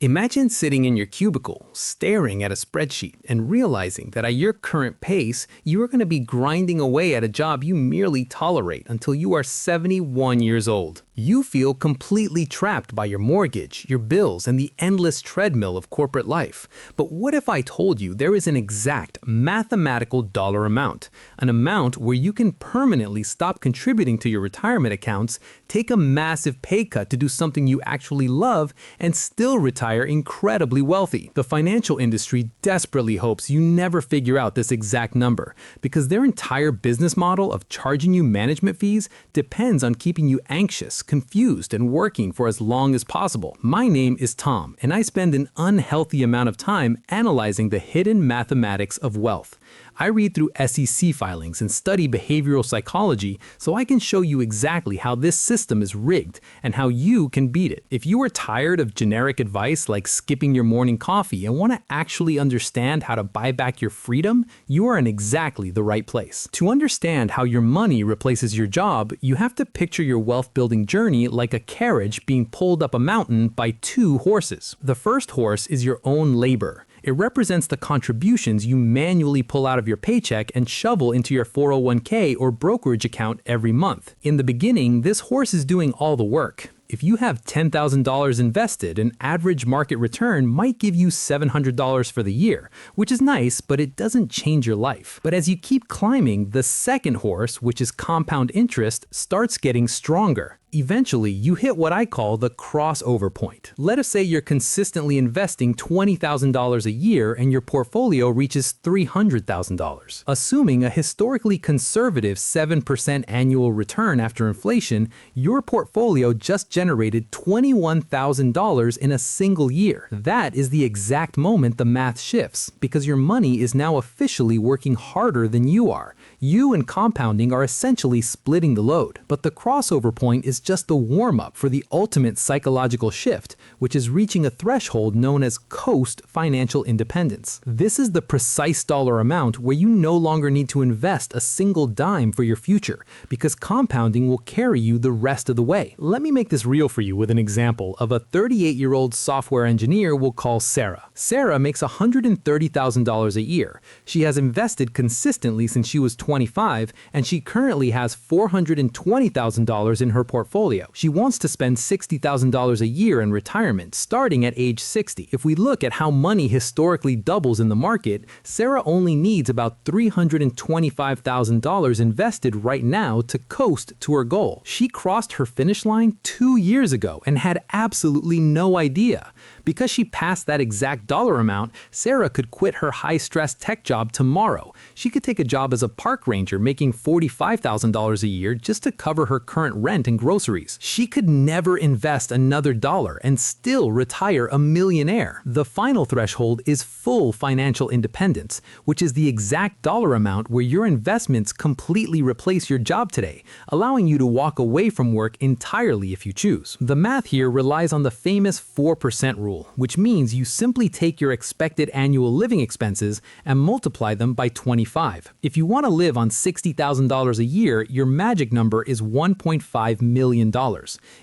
Imagine sitting in your cubicle, staring at a spreadsheet, and realizing that at your current pace, you are going to be grinding away at a job you merely tolerate until you are 71 years old. You feel completely trapped by your mortgage, your bills, and the endless treadmill of corporate life. But what if I told you there is an exact mathematical dollar amount? An amount where you can permanently stop contributing to your retirement accounts, take a massive pay cut to do something you actually love, and still retire incredibly wealthy. The financial industry desperately hopes you never figure out this exact number, because their entire business model of charging you management fees depends on keeping you anxious, confused, and working for as long as possible. My name is Tom, and I spend an unhealthy amount of time analyzing the hidden mathematics of wealth. I read through SEC filings and study behavioral psychology so I can show you exactly how this system is rigged and how you can beat it. If you are tired of generic advice like skipping your morning coffee and want to actually understand how to buy back your freedom, you are in exactly the right place. To understand how your money replaces your job, you have to picture your wealth building journey like a carriage being pulled up a mountain by two horses. The first horse is your own labor. It represents the contributions you manually pull out of your paycheck and shovel into your 401k or brokerage account every month. In the beginning, this horse is doing all the work. If you have $10,000 invested, an average market return might give you $700 for the year, which is nice, but it doesn't change your life. But as you keep climbing, the second horse, which is compound interest, starts getting stronger. Eventually, you hit what I call the crossover point. Let us say you're consistently investing $20,000 a year and your portfolio reaches $300,000. Assuming a historically conservative 7% annual return after inflation, your portfolio just generated $21,000 in a single year. That is the exact moment the math shifts, because your money is now officially working harder than you are. You and compounding are essentially splitting the load. But the crossover point is just the warm-up for the ultimate psychological shift, which is reaching a threshold known as coast financial independence. This is the precise dollar amount where you no longer need to invest a single dime for your future, because compounding will carry you the rest of the way. Let me make this real for you with an example of a 38-year-old software engineer we'll call Sarah. Sarah makes $130,000 a year. She has invested consistently since she was 25, and she currently has $420,000 in her portfolio. She wants to spend $60,000 a year in retirement, starting at age 60. If we look at how money historically doubles in the market, Sarah only needs about $325,000 invested right now to coast to her goal. She crossed her finish line 2 years ago and had absolutely no idea. Because she passed that exact dollar amount, Sarah could quit her high-stress tech job tomorrow. She could take a job as a park ranger making $45,000 a year just to cover her current rent and groceries. She could never invest another dollar and still retire a millionaire. The final threshold is full financial independence, which is the exact dollar amount where your investments completely replace your job today, allowing you to walk away from work entirely if you choose. The math here relies on the famous 4% rule, which means you simply take your expected annual living expenses and multiply them by 25. If you want to live on $60,000 a year, your magic number is $1.5 million.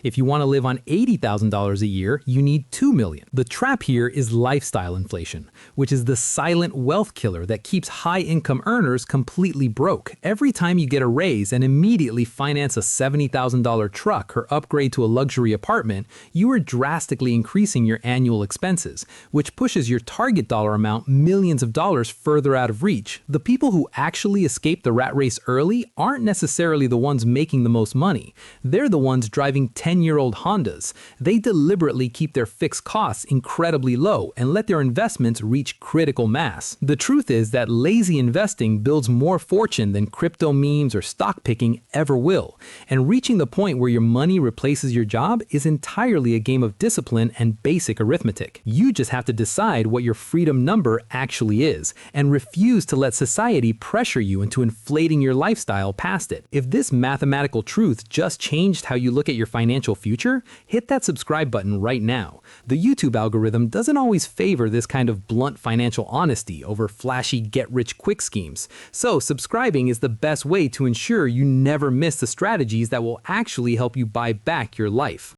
If you want to live on $80,000 a year, you need $2 million. The trap here is lifestyle inflation, which is the silent wealth killer that keeps high-income earners completely broke. Every time you get a raise and immediately finance a $70,000 truck or upgrade to a luxury apartment, you are drastically increasing your annual expenses, which pushes your target dollar amount millions of dollars further out of reach. The people who actually escape the rat race early aren't necessarily the ones making the most money. They're the ones driving 10-year-old Hondas. They deliberately keep their fixed costs incredibly low and let their investments reach critical mass. The truth is that lazy investing builds more fortune than crypto memes or stock picking ever will. And reaching the point where your money replaces your job is entirely a game of discipline and basic arithmetic. You just have to decide what your freedom number actually is and refuse to let society pressure you into inflating your lifestyle past it. If this mathematical truth just changed how you look at your financial future, hit that subscribe button right now. The YouTube algorithm doesn't always favor this kind of blunt financial honesty over flashy get-rich-quick schemes. So subscribing is the best way to ensure you never miss the strategies that will actually help you buy back your life.